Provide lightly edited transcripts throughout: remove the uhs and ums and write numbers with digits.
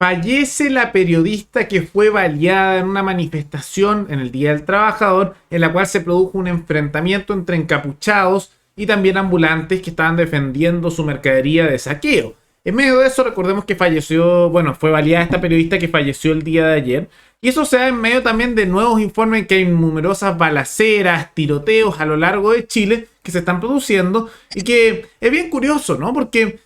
Fallece la periodista que fue baleada en una manifestación en el Día del Trabajador, en la cual se produjo un enfrentamiento entre encapuchados y también ambulantes que estaban defendiendo su mercadería de saqueo. En medio de eso, recordemos que fue baleada esta periodista que falleció el día de ayer. Y eso se da en medio también de nuevos informes que hay numerosas balaceras, tiroteos a lo largo de Chile que se están produciendo y que es bien curioso, ¿no? Porque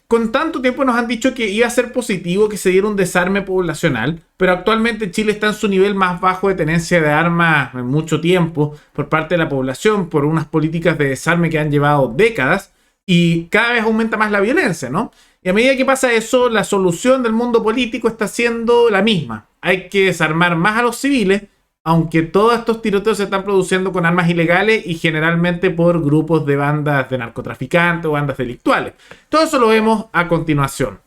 con tanto tiempo nos han dicho que iba a ser positivo que se diera un desarme poblacional, pero actualmente Chile está en su nivel más bajo de tenencia de armas en mucho tiempo por parte de la población, por unas políticas de desarme que han llevado décadas, y cada vez aumenta más la violencia, ¿no? Y a medida que pasa eso, la solución del mundo político está siendo la misma. Hay que desarmar más a los civiles, aunque todos estos tiroteos se están produciendo con armas ilegales y generalmente por grupos de bandas de narcotraficantes o bandas delictuales. Todo eso lo vemos a continuación.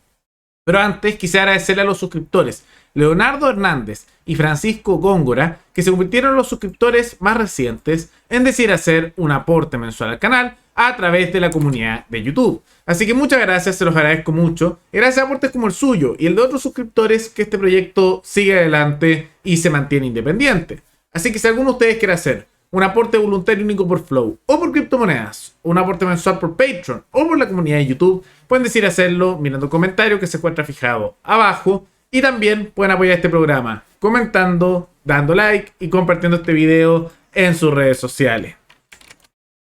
Pero antes quisiera agradecerle a los suscriptores Leonardo Hernández y Francisco Góngora, que se convirtieron en los suscriptores más recientes en decidir hacer un aporte mensual al canal a través de la comunidad de YouTube. Así que muchas gracias, se los agradezco mucho. Y gracias a aportes como el suyo y el de otros suscriptores, que este proyecto sigue adelante y se mantiene independiente. Así que si alguno de ustedes quiere hacer un aporte voluntario único por Flow o por criptomonedas, un aporte mensual por Patreon o por la comunidad de YouTube, pueden decidir hacerlo mirando el comentario que se encuentra fijado abajo. Y también pueden apoyar este programa comentando, dando like y compartiendo este video en sus redes sociales.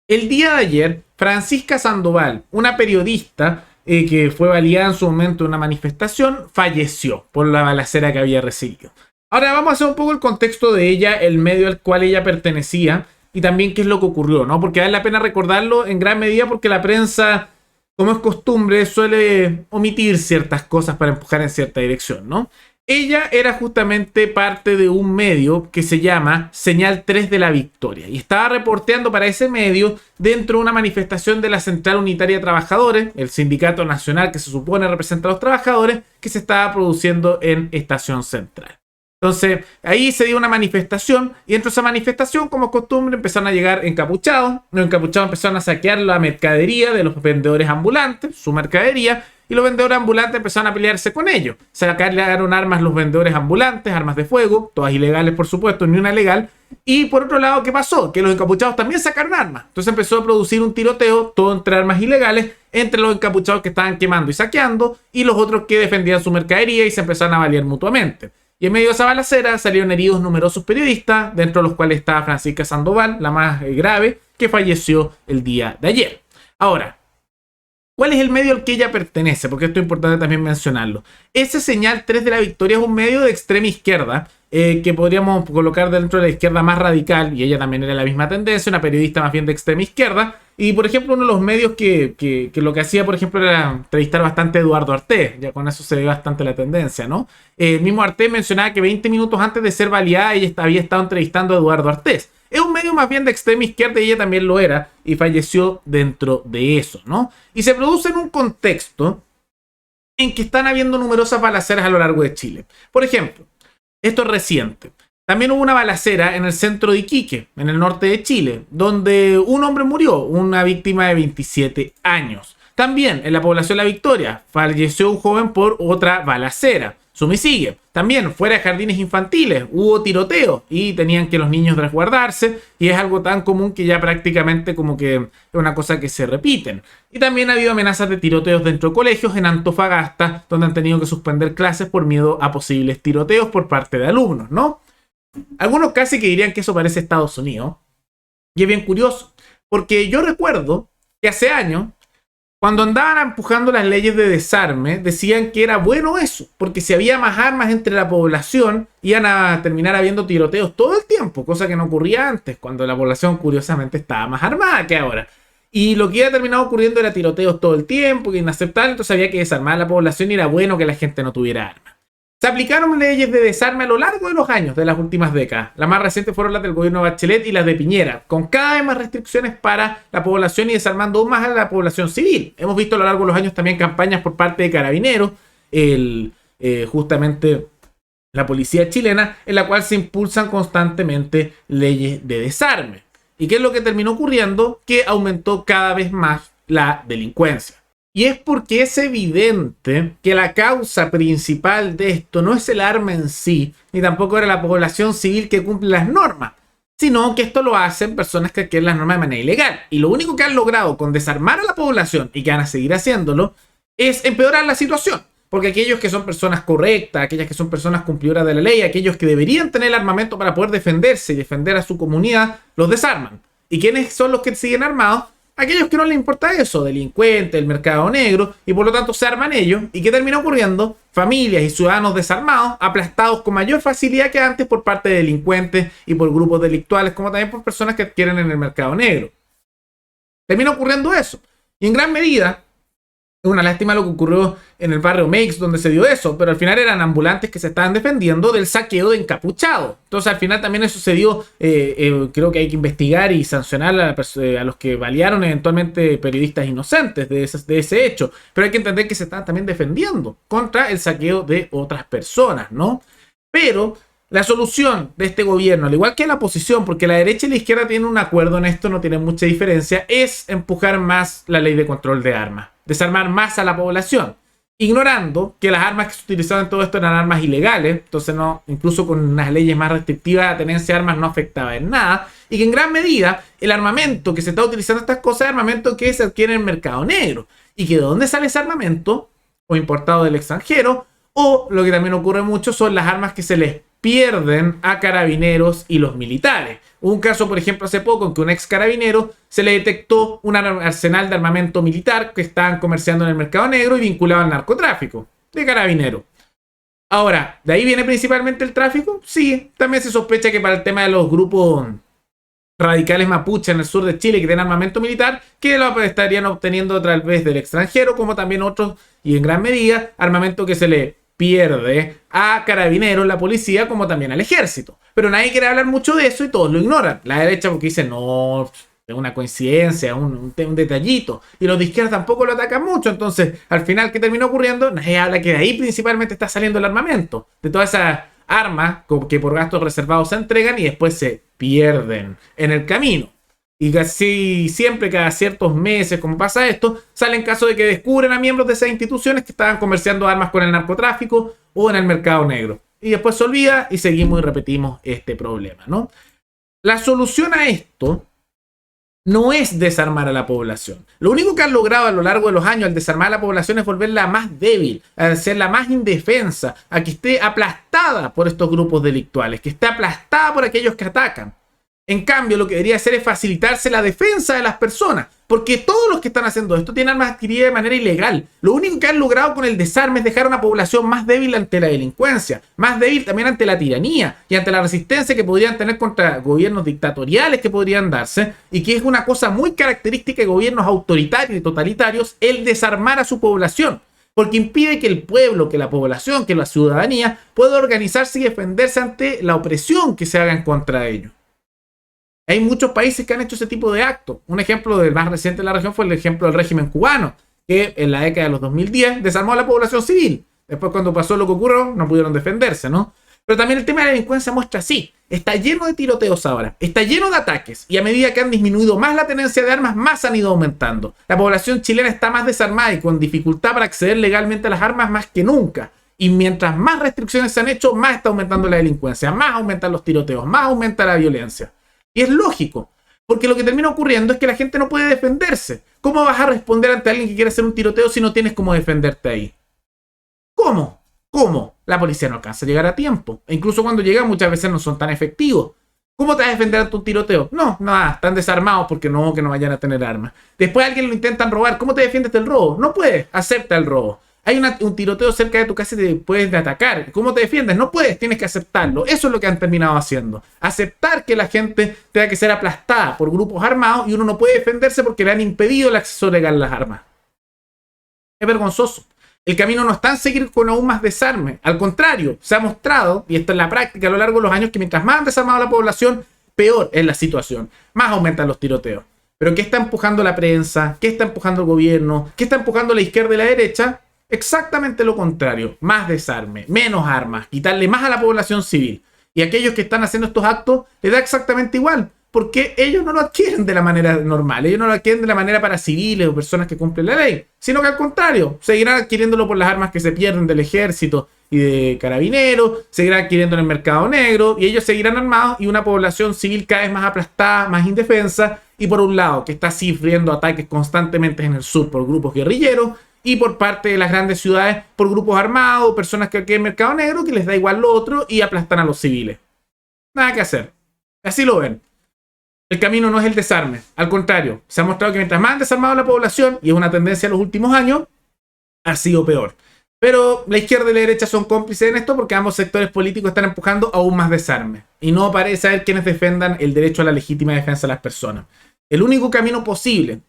El día de ayer, Francisca Sandoval, una periodista que fue baleada en su momento en una manifestación, falleció por la balacera que había recibido. Ahora vamos a hacer un poco el contexto de ella, el medio al cual ella pertenecía y también qué es lo que ocurrió, ¿no? Porque vale la pena recordarlo en gran medida porque la prensa, como es costumbre, suele omitir ciertas cosas para empujar en cierta dirección, ¿no? Ella era justamente parte de un medio que se llama Señal 3 de la Victoria y estaba reporteando para ese medio dentro de una manifestación de la Central Unitaria de Trabajadores, el sindicato nacional que se supone representa a los trabajadores, que se estaba produciendo en Estación Central. Entonces, ahí se dio una manifestación y dentro de esa manifestación, como es costumbre, empezaron a llegar encapuchados. Los encapuchados empezaron a saquear la mercadería de los vendedores ambulantes, su mercadería, y los vendedores ambulantes empezaron a pelearse con ellos. Sacaron armas los vendedores ambulantes, armas de fuego, todas ilegales por supuesto, ni una legal. Y por otro lado, ¿qué pasó? Que los encapuchados también sacaron armas. Entonces empezó a producir un tiroteo, todo entre armas ilegales, entre los encapuchados que estaban quemando y saqueando y los otros que defendían su mercadería y se empezaron a balear mutuamente. Y en medio de esa balacera salieron heridos numerosos periodistas, dentro de los cuales estaba Francisca Sandoval, la más grave, que falleció el día de ayer. Ahora, ¿cuál es el medio al que ella pertenece? Porque esto es importante también mencionarlo. Ese Señal 3 de la Victoria es un medio de extrema izquierda, que podríamos colocar dentro de la izquierda más radical, y ella también era la misma tendencia, una periodista más bien de extrema izquierda. Y por ejemplo, uno de los medios que lo que hacía, por ejemplo, era entrevistar bastante a Eduardo Artés. Ya con eso se ve bastante la tendencia, ¿no? El mismo Artés mencionaba que 20 minutos antes de ser baleada ella había estado entrevistando a Eduardo Artés. Es un medio más bien de extrema izquierda y ella también lo era y falleció dentro de eso, ¿no? Y se produce en un contexto en que están habiendo numerosas balaceras a lo largo de Chile. Por ejemplo, esto es reciente. También hubo una balacera en el centro de Iquique, en el norte de Chile, donde un hombre murió, una víctima de 27 años. También en la población La Victoria falleció un joven por otra balacera. Sumisigue. También fuera de jardines infantiles hubo tiroteo y tenían que los niños resguardarse y es algo tan común que ya prácticamente como que es una cosa que se repiten. Y también ha habido amenazas de tiroteos dentro de colegios en Antofagasta, donde han tenido que suspender clases por miedo a posibles tiroteos por parte de alumnos, ¿no? Algunos casi que dirían que eso parece Estados Unidos. Y es bien curioso, porque yo recuerdo que hace años, cuando andaban empujando las leyes de desarme, decían que era bueno eso, porque si había más armas entre la población, iban a terminar habiendo tiroteos todo el tiempo, cosa que no ocurría antes, cuando la población curiosamente estaba más armada que ahora. Y lo que iba a terminar ocurriendo era tiroteos todo el tiempo, que inaceptable, entonces había que desarmar a la población y era bueno que la gente no tuviera armas. Se aplicaron leyes de desarme a lo largo de los años de las últimas décadas. Las más recientes fueron las del gobierno de Bachelet y las de Piñera, con cada vez más restricciones para la población y desarmando aún más a la población civil. Hemos visto a lo largo de los años también campañas por parte de Carabineros, justamente la policía chilena, en la cual se impulsan constantemente leyes de desarme. ¿Y qué es lo que terminó ocurriendo? Que aumentó cada vez más la delincuencia. Y es porque es evidente que la causa principal de esto no es el arma en sí, ni tampoco era la población civil que cumple las normas, sino que esto lo hacen personas que adquieren las normas de manera ilegal. Y lo único que han logrado con desarmar a la población, y que van a seguir haciéndolo, es empeorar la situación. Porque aquellos que son personas correctas, aquellas que son personas cumplidoras de la ley, aquellos que deberían tener el armamento para poder defenderse y defender a su comunidad, los desarman. ¿Y quiénes son los que siguen armados? Aquellos que no les importa eso, delincuentes, el mercado negro, y por lo tanto se arman ellos. ¿Y qué termina ocurriendo? Familias y ciudadanos desarmados, aplastados con mayor facilidad que antes por parte de delincuentes y por grupos delictuales, como también por personas que adquieren en el mercado negro. Termina ocurriendo eso. Y en gran medida, es una lástima lo que ocurrió en el barrio Meix, donde se dio eso, pero al final eran ambulantes que se estaban defendiendo del saqueo de encapuchados. Entonces al final también eso se dio, creo que hay que investigar y sancionar a los que balearon eventualmente periodistas inocentes de ese hecho. Pero hay que entender que se estaban también defendiendo contra el saqueo de otras personas, ¿no? Pero la solución de este gobierno, al igual que la oposición, porque la derecha y la izquierda tienen un acuerdo en esto, no tienen mucha diferencia, es empujar más la ley de control de armas, desarmar más a la población, ignorando que las armas que se utilizaban en todo esto eran armas ilegales, entonces no, incluso con unas leyes más restrictivas, la tenencia de armas no afectaba en nada, y que en gran medida el armamento que se está utilizando en estas cosas es armamento que se adquiere en el mercado negro, y que de dónde sale ese armamento, o importado del extranjero, o lo que también ocurre mucho son las armas que se les pierden a carabineros y los militares. Hubo un caso, por ejemplo, hace poco en que un ex carabinero se le detectó un arsenal de armamento militar que estaban comerciando en el mercado negro y vinculado al narcotráfico de carabinero. Ahora, ¿de ahí viene principalmente el tráfico? Sí, también se sospecha que para el tema de los grupos radicales mapuche en el sur de Chile que tienen armamento militar, que lo estarían obteniendo a través del extranjero, como también otros, y en gran medida, armamento que se le pierde a carabineros, la policía, como también al ejército. Pero nadie quiere hablar mucho de eso y todos lo ignoran. La derecha porque dice, no, es una coincidencia, un detallito. Y los de izquierda tampoco lo atacan mucho. Entonces, al final, ¿qué terminó ocurriendo? Nadie habla que de ahí principalmente está saliendo el armamento. De todas esas armas que por gastos reservados se entregan y después se pierden en el camino. Y casi siempre, cada ciertos meses, como pasa esto, salen casos de que descubren a miembros de esas instituciones que estaban comerciando armas con el narcotráfico o en el mercado negro. Y después se olvida y seguimos y repetimos este problema, ¿no? La solución a esto no es desarmar a la población. Lo único que han logrado a lo largo de los años al desarmar a la población es volverla más débil, a hacerla más indefensa, a que esté aplastada por estos grupos delictuales, que esté aplastada por aquellos que atacan. En cambio, lo que debería hacer es facilitarse la defensa de las personas, porque todos los que están haciendo esto tienen armas adquiridas de manera ilegal. Lo único que han logrado con el desarme es dejar a una población más débil ante la delincuencia, más débil también ante la tiranía y ante la resistencia que podrían tener contra gobiernos dictatoriales que podrían darse, y que es una cosa muy característica de gobiernos autoritarios y totalitarios, el desarmar a su población. Porque impide que el pueblo, que la población, que la ciudadanía pueda organizarse y defenderse ante la opresión que se haga en contra de ellos. Hay muchos países que han hecho ese tipo de actos. Un ejemplo del más reciente de la región fue el ejemplo del régimen cubano, que en la década de los 2010 desarmó a la población civil. Después, cuando pasó lo que ocurrió, no pudieron defenderse, ¿no? Pero también el tema de la delincuencia muestra así. Está lleno de tiroteos ahora, está lleno de ataques, y a medida que han disminuido más la tenencia de armas, más han ido aumentando. La población chilena está más desarmada y con dificultad para acceder legalmente a las armas más que nunca. Y mientras más restricciones se han hecho, más está aumentando la delincuencia, más aumentan los tiroteos, más aumenta la violencia. Y es lógico, porque lo que termina ocurriendo es que la gente no puede defenderse. ¿Cómo vas a responder ante alguien que quiere hacer un tiroteo si no tienes cómo defenderte ahí? ¿Cómo? ¿Cómo? La policía no alcanza a llegar a tiempo. E incluso cuando llega muchas veces no son tan efectivos. ¿Cómo te vas a defender ante un tiroteo? No, nada, están desarmados porque no vayan a tener armas. Después alguien lo intentan robar. ¿Cómo te defiendes del robo? No puedes, acepta el robo. Hay un tiroteo cerca de tu casa y te puedes atacar. ¿Cómo te defiendes? No puedes, tienes que aceptarlo. Eso es lo que han terminado haciendo. Aceptar que la gente tenga que ser aplastada por grupos armados y uno no puede defenderse porque le han impedido el acceso legal a las armas. Es vergonzoso. El camino no está en seguir con aún más desarme. Al contrario, se ha mostrado, y esto es la práctica a lo largo de los años, que mientras más han desarmado a la población, peor es la situación. Más aumentan los tiroteos. Pero ¿qué está empujando la prensa? ¿Qué está empujando el gobierno? ¿Qué está empujando la izquierda y la derecha? Exactamente lo contrario, más desarme, menos armas, quitarle más a la población civil. Y aquellos que están haciendo estos actos les da exactamente igual, porque ellos no lo adquieren de la manera normal, ellos no lo adquieren de la manera para civiles o personas que cumplen la ley, sino que al contrario, seguirán adquiriéndolo por las armas que se pierden del ejército y de carabineros, seguirán adquiriendo en el mercado negro y ellos seguirán armados y una población civil cada vez más aplastada, más indefensa y por un lado que está sufriendo ataques constantemente en el sur por grupos guerrilleros y por parte de las grandes ciudades por grupos armados, personas que adquieren mercado negro que les da igual lo otro y aplastan a los civiles. Nada que hacer. Así lo ven. El camino no es el desarme. Al contrario, se ha mostrado que mientras más han desarmado la población, y es una tendencia en los últimos años, ha sido peor. Pero la izquierda y la derecha son cómplices en esto porque ambos sectores políticos están empujando aún más desarme. Y no parece haber quienes defendan el derecho a la legítima defensa de las personas. El único camino posible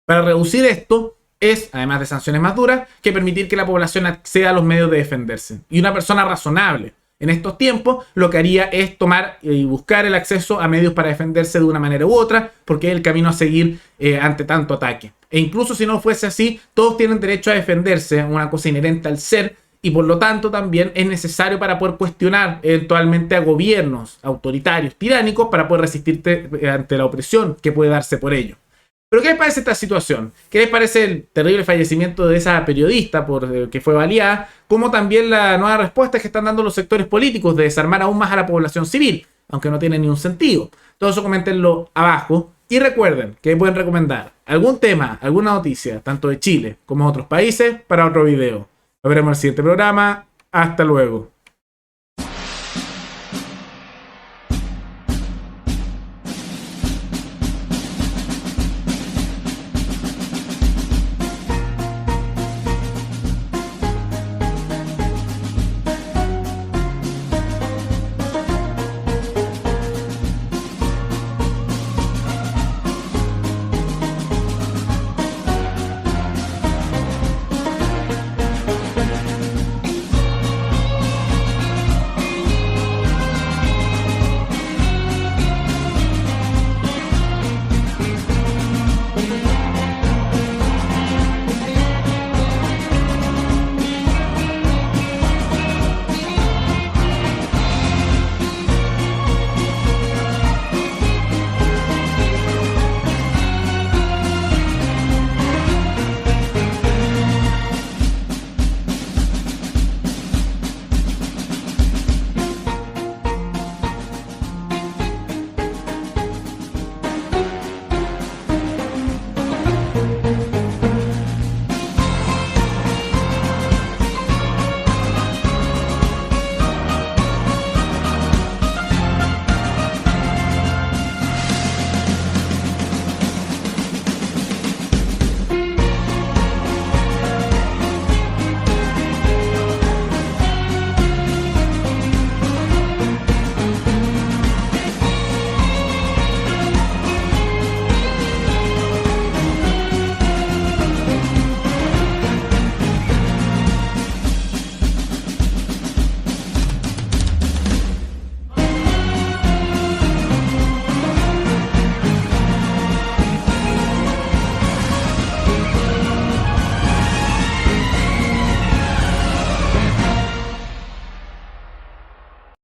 para reducir esto es, además de sanciones más duras, que permitir que la población acceda a los medios de defenderse. Y una persona razonable en estos tiempos lo que haría es tomar y buscar el acceso a medios para defenderse de una manera u otra, porque es el camino a seguir ante tanto ataque. E incluso si no fuese así, todos tienen derecho a defenderse, una cosa inherente al ser, y por lo tanto también es necesario para poder cuestionar eventualmente a gobiernos autoritarios, tiránicos, para poder resistirte ante la opresión que puede darse por ello. ¿Pero qué les parece esta situación? ¿Qué les parece el terrible fallecimiento de esa periodista que fue baleada? Como también la nueva respuesta que están dando los sectores políticos de desarmar aún más a la población civil, aunque no tiene ni un sentido. Todo eso coméntenlo abajo. Y recuerden que pueden recomendar algún tema, alguna noticia, tanto de Chile como de otros países, para otro video. Nos veremos en el siguiente programa. Hasta luego.